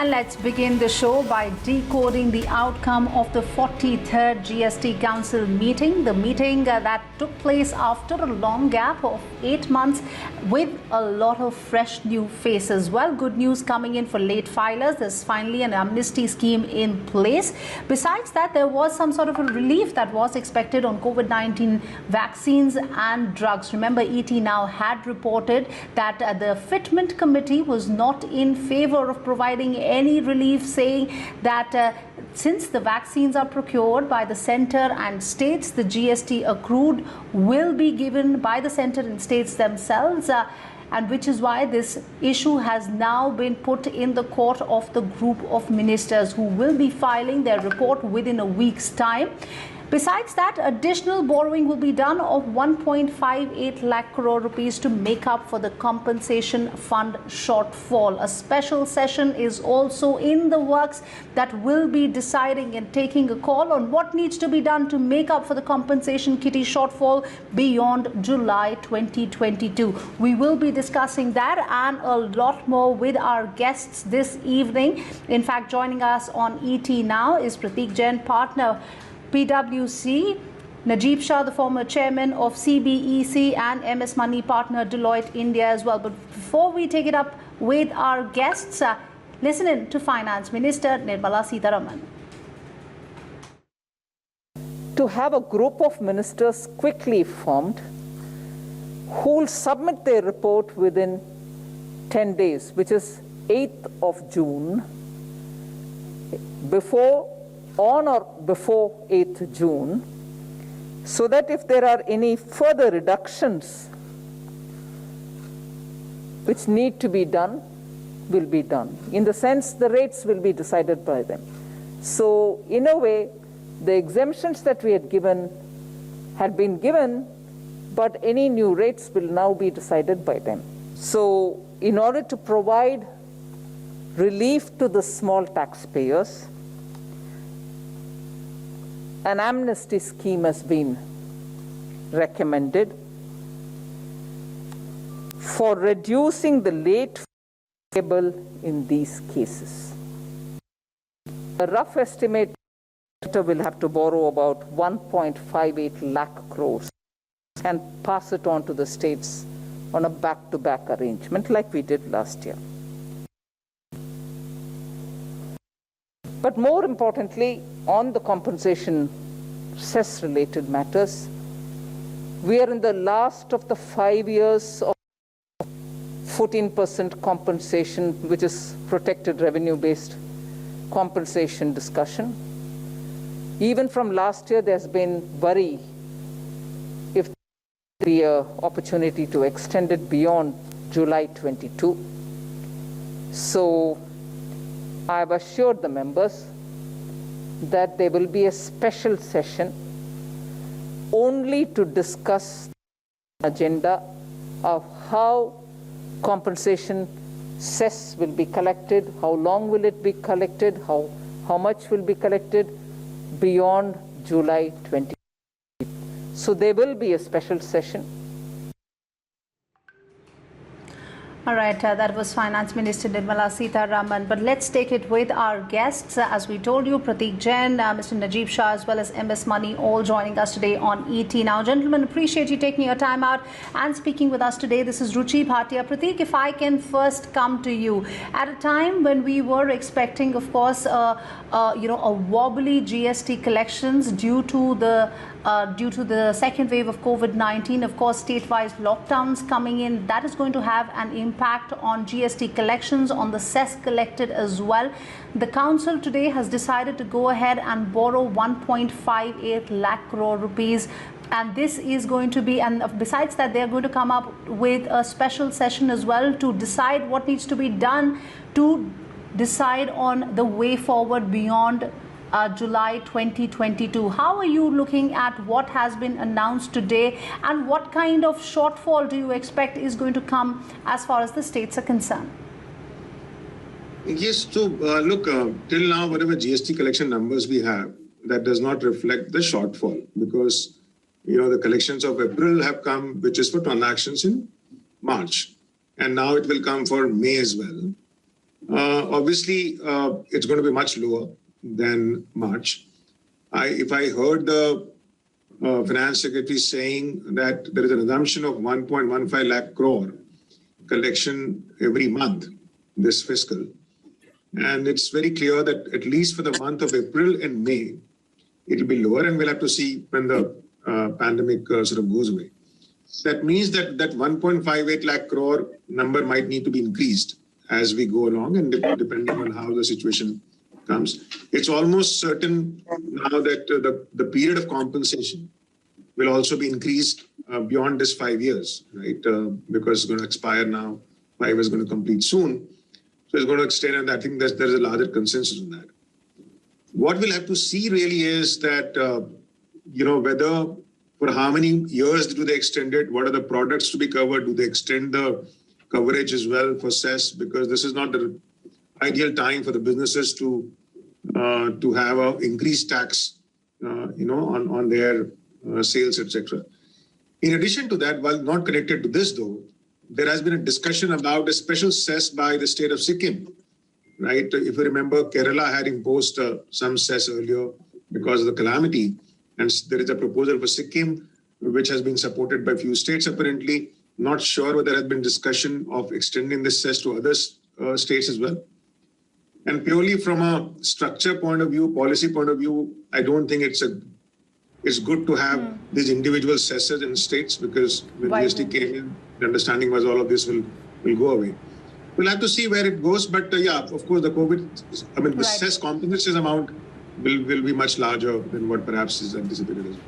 And let's begin the show by decoding the outcome of the 43rd GST Council meeting. The meeting that took place after a long gap of 8 months with a lot of fresh new faces. Well, good news coming in for late filers. There's finally an amnesty scheme in place. Besides that, there was some sort of a relief that was expected on COVID-19 vaccines and drugs. Remember, ET now had reported that the Fitment Committee was not in favor of providing any relief, saying that since the vaccines are procured by the centre and states, the GST accrued will be given by the centre and states themselves, and which is why this issue has now been put in the court of the group of ministers who will be filing their report within a week's time. Besides that, additional borrowing will be done of 1.58 lakh crore rupees to make up for the compensation fund shortfall. A special session is also in the works that will be deciding and taking a call on what needs to be done to make up for the compensation kitty shortfall beyond July 2022. We will be discussing that and a lot more with our guests this evening. In fact, joining us on ET now is Pratik Jain, partner PwC, Najib Shah, the former chairman of CBEC and M.S Mani, partner Deloitte India as well. But before we take it up with our guests, listen in to Finance Minister Nirmala Sitharaman. To have a group of ministers quickly formed who will submit their report within 10 days, which is 8th of June, on or before 8th June, so that if there are any further reductions which need to be done, will be done. In the sense, the rates will be decided by them. So, in a way, the exemptions that we had been given, but any new rates will now be decided by them. So, in order to provide relief to the small taxpayers, an amnesty scheme has been recommended for reducing the late payable in these cases. A rough estimate will have to borrow about 1.58 lakh crores and pass it on to the states on a back-to-back arrangement like we did last year. But more importantly, on the compensation cess-related matters, we are in the last of the 5 years of 14% compensation, which is protected revenue-based compensation discussion. Even from last year, there's been worry if there be an opportunity to extend it beyond July 22. So I've assured the members that there will be a special session only to discuss the agenda of how compensation cess will be collected, how long will it be collected, how much will be collected beyond July 20. So there will be a special session. All right, that was Finance Minister Nirmala Sitharaman. But let's take it with our guests. As we told you, Pratik Jain, Mr. Najib Shah, as well as M.S Mani, all joining us today on ET. Now, gentlemen, appreciate you taking your time out and speaking with us today. This is Ruchi Bhatia. Pratik, if I can first come to you. At a time when we were expecting, of course, a wobbly GST collections due to the second wave of COVID-19, of course, state-wise lockdowns coming in, that is going to have an impact on GST collections, on the cess collected as well. The council today has decided to go ahead and borrow 1.58 lakh crore rupees. And this is going to be, and besides that, they're going to come up with a special session as well to decide what needs to be done to decide on the way forward beyond July 2022. How are you looking at what has been announced today, and what kind of shortfall do you expect is going to come as far as the states are concerned? Yes, so look, till now, whatever GST collection numbers we have, that does not reflect the shortfall, because the collections of April have come, which is for transactions in March, and now it will come for May as well. Obviously, it's going to be much lower than March. If I heard the Finance Secretary saying that there is an assumption of 1.15 lakh crore collection every month this fiscal, and it's very clear that at least for the month of April and May, it will be lower, and we'll have to see when the pandemic sort of goes away. That means that 1.58 lakh crore number might need to be increased as we go along, and depending on how the situation comes. It's almost certain now that the period of compensation will also be increased beyond this 5 years, right? Because it's going to expire now, 5 is going to complete soon. So it's going to extend, and I think there's a larger consensus on that. What we'll have to see really is that, whether for how many years do they extend it? What are the products to be covered? Do they extend the coverage as well for cess? Because this is not the ideal time for the businesses to have an increased tax, on their sales, etc. In addition to that, while not connected to this though, there has been a discussion about a special cess by the state of Sikkim, right? If you remember, Kerala had imposed some cess earlier because of the calamity, and there is a proposal for Sikkim, which has been supported by a few states apparently. Not sure whether there has been discussion of extending this cess to other states as well. And purely from a structure point of view, policy point of view, I don't think it's good to have these individual cesses in states, because when GST came in, the understanding was all of this will go away. We'll have to see where it goes, but of course, the cess compensation amount will be much larger than what perhaps is anticipated as well.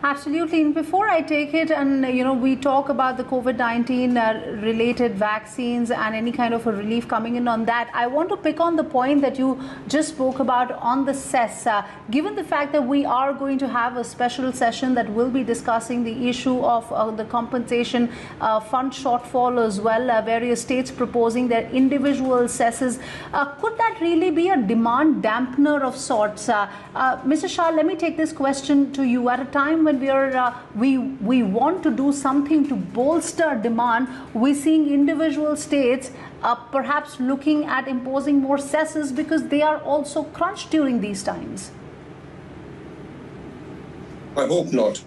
Absolutely. And before I take it, and we talk about the COVID-19 related vaccines and any kind of a relief coming in on that, I want to pick on the point that you just spoke about on the cess. Given the fact that we are going to have a special session that will be discussing the issue of the compensation fund shortfall as well, various states proposing their individual cesses, could that really be a demand dampener of sorts? Mr. Shah, let me take this question to you. At a time when we want to do something to bolster demand, we're seeing individual states perhaps looking at imposing more cesses because they are also crunched during these times. I hope not,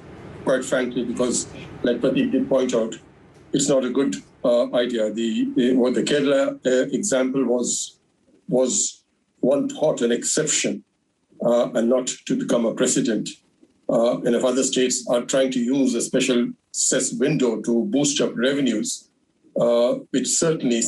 quite frankly, because like Pratik did point out, it's not a good idea. The Kerala example was one thought an exception and not to become a precedent. And if other states are trying to use a special cess window to boost up revenues, which certainly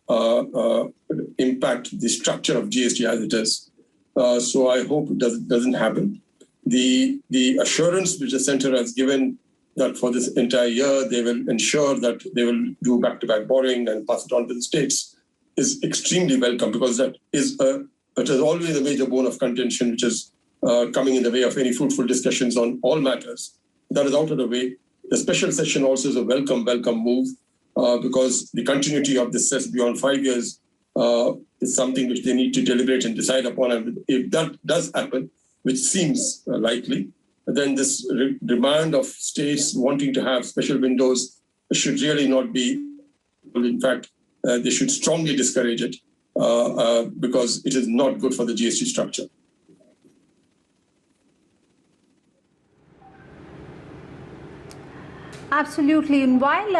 will impact the structure of GST as it is. So I hope it doesn't happen. The assurance which the centre has given that for this entire year they will ensure that they will do back-to-back borrowing and pass it on to the states is extremely welcome, because it is always a major bone of contention which is coming in the way of any fruitful discussions on all matters. That is out of the way. The special session also is a welcome move, because the continuity of this cess beyond 5 years is something which they need to deliberate and decide upon. And if that does happen, which seems likely, then this demand of states wanting to have special windows should really not be. In fact, they should strongly discourage it because it is not good for the GST structure. Absolutely. And while,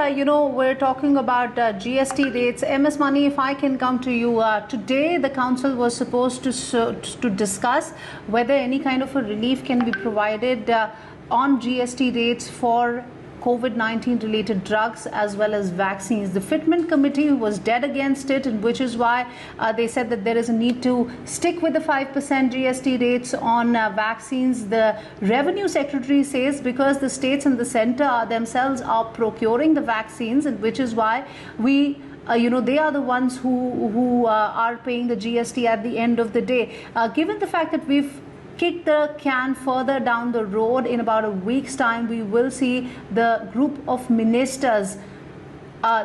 we're talking about GST rates, M.S. Mani, if I can come to you, today the council was supposed to discuss whether any kind of a relief can be provided on GST rates for COVID-19 related drugs as well as vaccines. The Fitment Committee was dead against it, and which is why they said that there is a need to stick with the 5% GST rates on vaccines. The Revenue Secretary says because the states and the centre themselves are procuring the vaccines, and which is why we they are the ones who are paying the GST at the end of the day. Given the fact that we've kick the can further down the road, in about a week's time we will see the group of ministers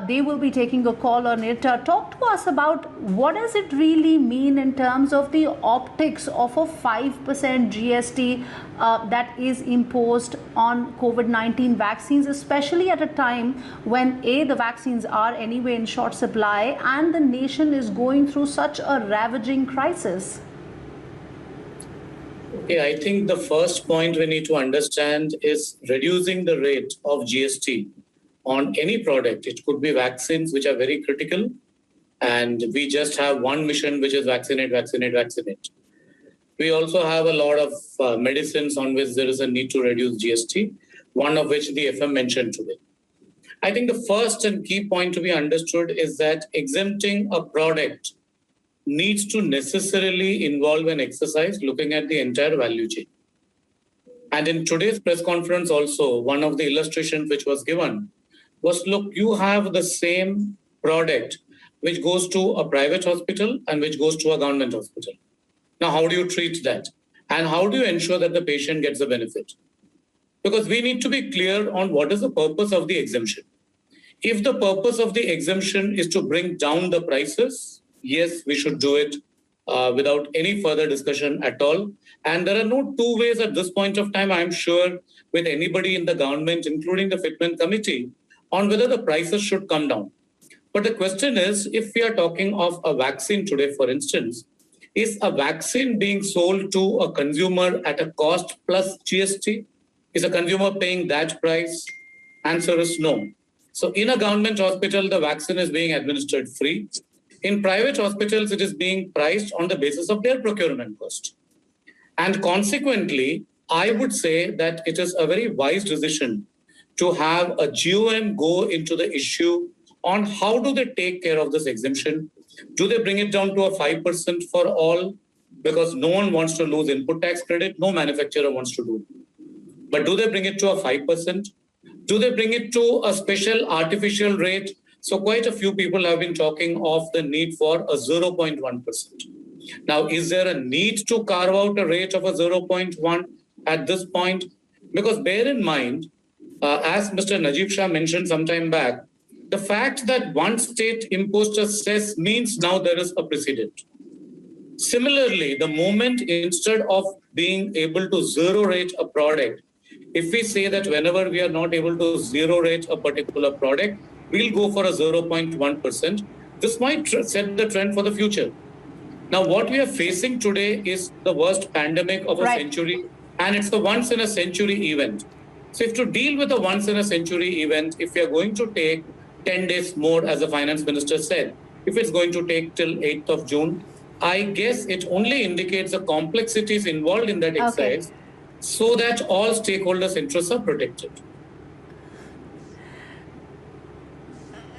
They will be taking a call on it. Talk to us about what does it really mean in terms of the optics of a 5% GST that is imposed on COVID-19 vaccines, especially at a time when the vaccines are anyway in short supply and the nation is going through such a ravaging crisis. Yeah, I think the first point we need to understand is reducing the rate of GST on any product. It could be vaccines, which are very critical. And we just have one mission, which is vaccinate, vaccinate, vaccinate. We also have a lot of medicines on which there is a need to reduce GST, one of which the FM mentioned today. I think the first and key point to be understood is that exempting a product needs to necessarily involve an exercise looking at the entire value chain. And in today's press conference also, one of the illustrations which was given was, look, you have the same product which goes to a private hospital and which goes to a government hospital. Now, how do you treat that? And how do you ensure that the patient gets the benefit? Because we need to be clear on what is the purpose of the exemption. If the purpose of the exemption is to bring down the prices, yes, we should do it without any further discussion at all. And there are no two ways at this point of time, I'm sure, with anybody in the government, including the Fitment Committee, on whether the prices should come down. But the question is, if we are talking of a vaccine today, for instance, is a vaccine being sold to a consumer at a cost plus GST? Is a consumer paying that price? Answer is no. So in a government hospital, the vaccine is being administered free. In private hospitals, it is being priced on the basis of their procurement cost. And consequently, I would say that it is a very wise decision to have a GOM go into the issue on how do they take care of this exemption. Do they bring it down to a 5% for all? Because no one wants to lose input tax credit. No manufacturer wants to do it. But do they bring it to a 5%? Do they bring it to a special artificial rate? So quite a few people have been talking of the need for a 0.1%. Now, is there a need to carve out a rate of a 0.1 at this point? Because bear in mind, as Mr. Najib Shah mentioned some time back, the fact that one state imposed a cess means now there is a precedent. Similarly, the moment instead of being able to zero rate a product, if we say that whenever we are not able to zero rate a particular product, we'll go for a 0.1%, this might set the trend for the future. Now, what we are facing today is the worst pandemic of a century, and it's the once in a century event. So if to deal with a once in a century event, if we are going to take 10 days more, as the finance minister said, if it's going to take till 8th of June, I guess it only indicates the complexities involved in that exercise so that all stakeholders' interests are protected.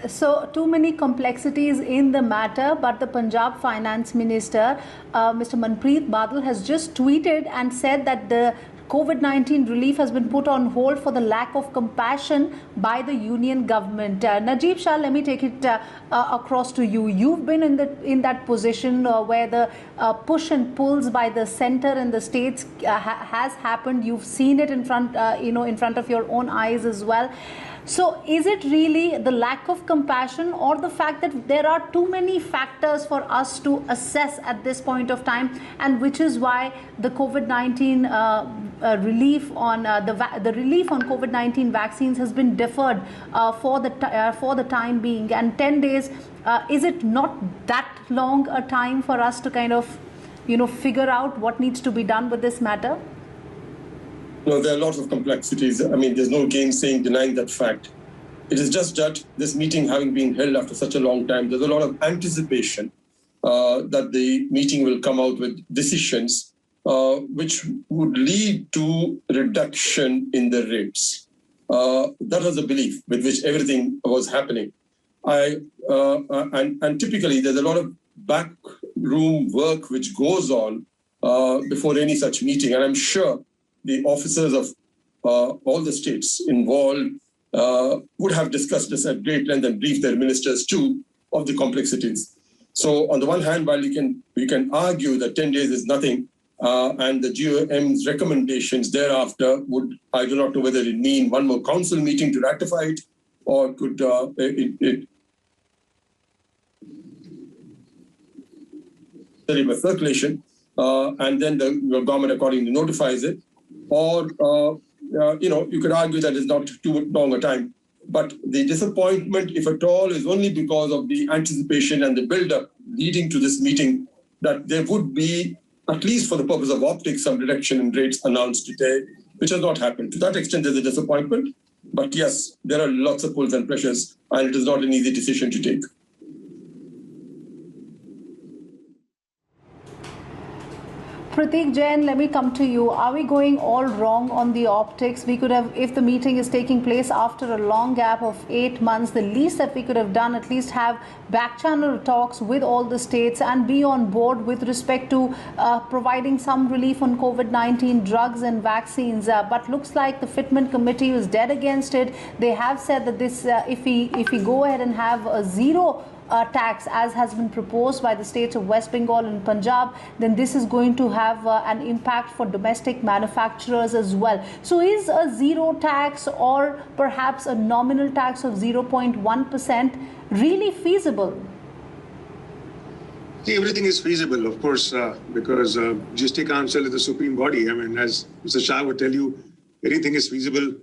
So, too many complexities in the matter, but the Punjab Finance Minister, Mr. Manpreet Badal, has just tweeted and said that the COVID-19 relief has been put on hold for the lack of compassion by the union government. Najib Shah, let me take it across to you. You've been in that position where the push and pulls by the center and the states has happened. You've seen it in front of your own eyes as well. So is it really the lack of compassion or the fact that there are too many factors for us to assess at this point of time, and which is why the COVID-19 relief on the relief on COVID-19 vaccines has been deferred for the time being? And 10 days, is it not that long a time for us to kind of figure out what needs to be done with this matter? No, there are lots of complexities. I mean, there's no denying that fact. It is just that this meeting having been held after such a long time, there's a lot of anticipation that the meeting will come out with decisions which would lead to reduction in the rates. That was the belief with which everything was happening. And typically, there's a lot of backroom work which goes on before any such meeting. And I'm sure the officers of all the states involved would have discussed this at great length and briefed their ministers too of the complexities. So on the one hand, while we can argue that 10 days is nothing, and the GOM's recommendations thereafter would, I do not know whether it mean one more council meeting to ratify it, or could circulation, and then the government accordingly notifies it, or you could argue that it's not too long a time. But the disappointment, if at all, is only because of the anticipation and the build-up leading to this meeting, that there would be, at least for the purpose of optics, some reduction in rates announced today, which has not happened. To that extent, there's a disappointment. But yes, there are lots of pulls and pressures, and it is not an easy decision to take. Pratik Jain, let me come to you. Are we going all wrong on the optics? We could have, if the meeting is taking place after a long gap of 8 months, the least that we could have done, at least have back-channel talks with all the states and be on board with respect to providing some relief on COVID-19 drugs and vaccines. But looks like the Fitment Committee was dead against it. They have said that this, if we go ahead and have a zero tax as has been proposed by the states of West Bengal and Punjab, then this is going to have an impact for domestic manufacturers as well. So is a zero tax or perhaps a nominal tax of 0.1% really feasible? See, everything is feasible, of course, because GST Council is the supreme body. I mean, as Mr. Shah would tell you, anything is feasible.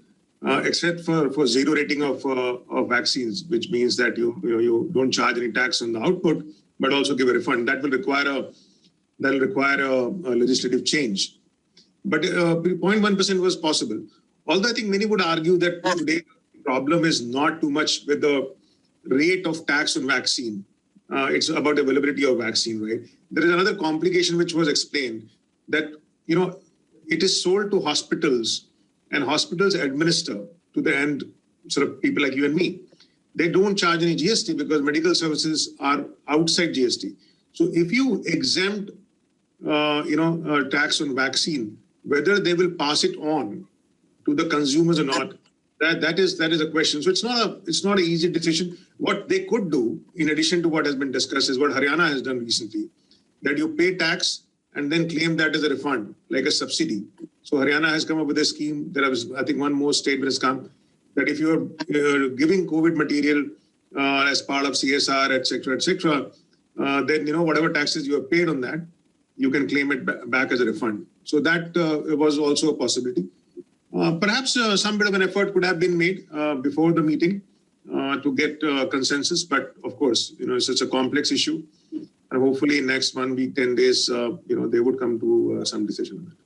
Except for zero rating of vaccines, which means that you don't charge any tax on the output, but also give a refund. That will require a legislative change. But 0.1% was possible. Although I think many would argue that today the problem is not too much with the rate of tax on vaccine. It's about availability of vaccine, right? There is another complication which was explained that it is sold to hospitals. And hospitals administer to the end sort of people like you and me. They don't charge any GST because medical services are outside GST. So if you exempt, tax on vaccine, whether they will pass it on to the consumers or not, that is a question. So it's not an easy decision. What they could do, in addition to what has been discussed, is what Haryana has done recently, that you pay tax and then claim that as a refund, like a subsidy. So Haryana has come up with a scheme. There was, I think, one more state has come, that if you're giving COVID material as part of CSR, etc., then whatever taxes you have paid on that, you can claim it back as a refund. So that was also a possibility. Perhaps some bit of an effort could have been made before the meeting to get consensus. But of course, it's such a complex issue. And hopefully in next 1 week, 10 days, they would come to some decision on it.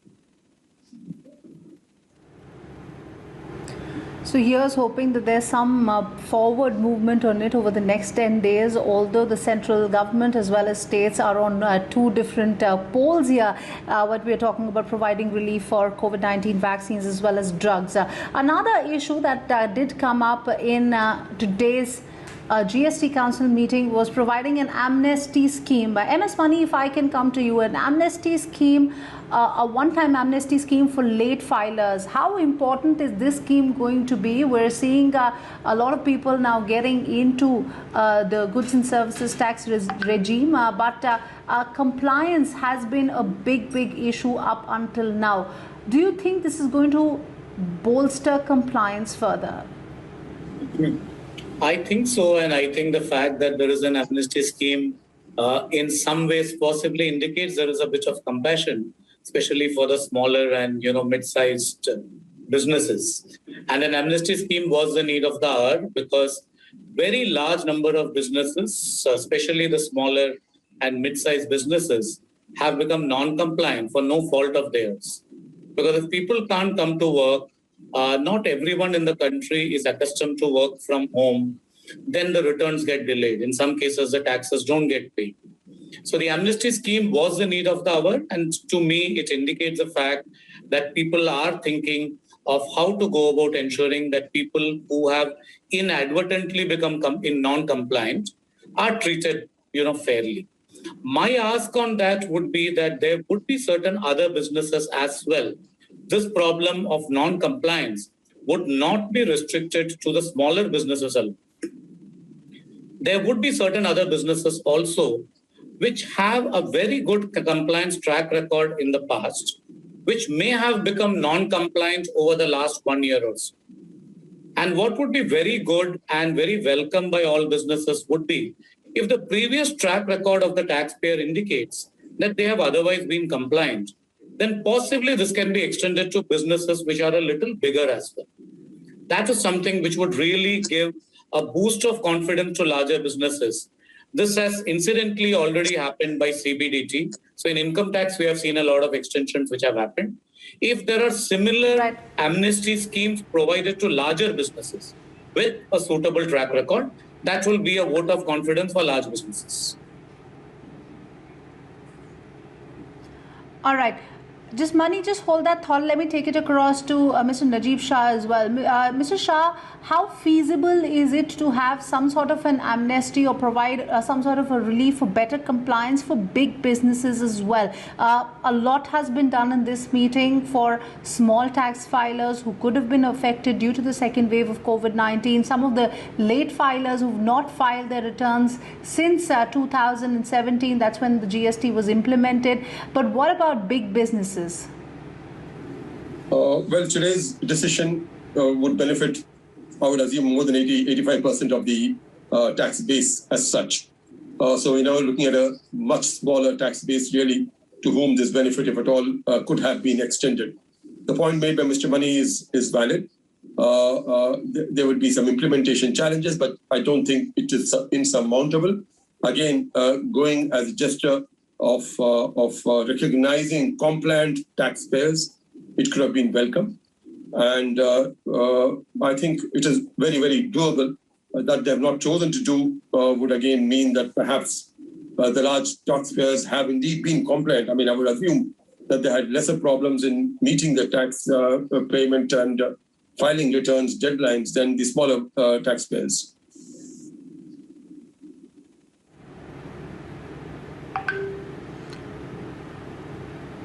So here's hoping that there's some forward movement on it over the next 10 days, although the central government as well as states are on two different poles here. What we're talking about providing relief for COVID-19 vaccines as well as drugs. Another issue that did come up in today's GST Council meeting was providing an amnesty scheme. M.S. Mani, if I can come to you, an amnesty scheme, a one-time amnesty scheme for late filers. How important is this scheme going to be? We're seeing a lot of people now getting into the goods and services tax regime, but compliance has been a big issue up until now. Do you think this is going to bolster compliance further? I think so, and I think the fact that there is an amnesty scheme in some ways possibly indicates there is a bit of compassion, especially for the smaller and mid-sized businesses. And an amnesty scheme was the need of the hour because very large number of businesses, especially the smaller and mid-sized businesses, have become non-compliant for no fault of theirs. Because if people can't come to work, not everyone in the country is accustomed to work from home, then the returns get delayed. In some cases, the taxes don't get paid. So the amnesty scheme was the need of the hour. And to me, it indicates the fact that people are thinking of how to go about ensuring that people who have inadvertently become non-compliant are treated, fairly. My ask on that would be that there would be certain other businesses as well. This problem of non-compliance would not be restricted to the smaller businesses alone. There would be certain other businesses also which have a very good compliance track record in the past, which may have become non-compliant over the last 1 year or so. And what would be very good and very welcome by all businesses would be if the previous track record of the taxpayer indicates that they have otherwise been compliant, then possibly this can be extended to businesses which are a little bigger as well. That is something which would really give a boost of confidence to larger businesses. This has incidentally already happened by CBDT. So in income tax, we have seen a lot of extensions which have happened. If there are similar amnesty schemes provided to larger businesses with a suitable track record, that will be a vote of confidence for large businesses. All right. Just Mani, just hold that thought. Let me take it across to Mr. Najib Shah as well. Mr. Shah, how feasible is it to have some sort of an amnesty or provide some sort of a relief for better compliance for big businesses as well? A lot has been done in this meeting for small tax filers who could have been affected due to the second wave of COVID-19. Some of the late filers who've not filed their returns since 2017, that's when the GST was implemented. But what about big businesses? Well, today's decision would benefit, I would assume, more than 85% of the tax base as such. So we're now looking at a much smaller tax base, really, to whom this benefit, if at all, could have been extended. The point made by Mr. Mani is valid. There would be some implementation challenges, but I don't think it is insurmountable. Again, going as a gesture of recognizing compliant taxpayers, it could have been welcome. And I think it is very, very doable. That they have not chosen to do would again mean that perhaps the large taxpayers have indeed been compliant. I mean, I would assume that they had lesser problems in meeting the tax payment and filing returns deadlines than the smaller taxpayers.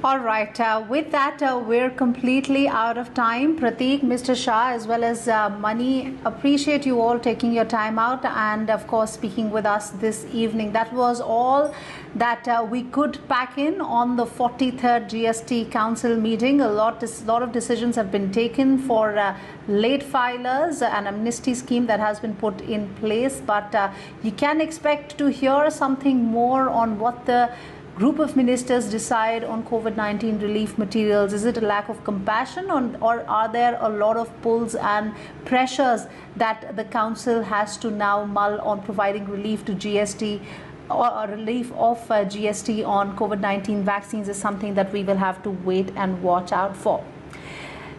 All right. With that, we're completely out of time. Pratik, Mr. Shah, as well as Mani, appreciate you all taking your time out and, of course, speaking with us this evening. That was all that we could pack in on the 43rd GST Council meeting. A lot of decisions have been taken for late filers, an amnesty scheme that has been put in place. But you can expect to hear something more on what the group of ministers decide on COVID-19 relief materials. Is it a lack of compassion, or are there a lot of pulls and pressures that the council has to now mull on providing relief to GST, or relief of GST on COVID-19 vaccines is something that we will have to wait and watch out for.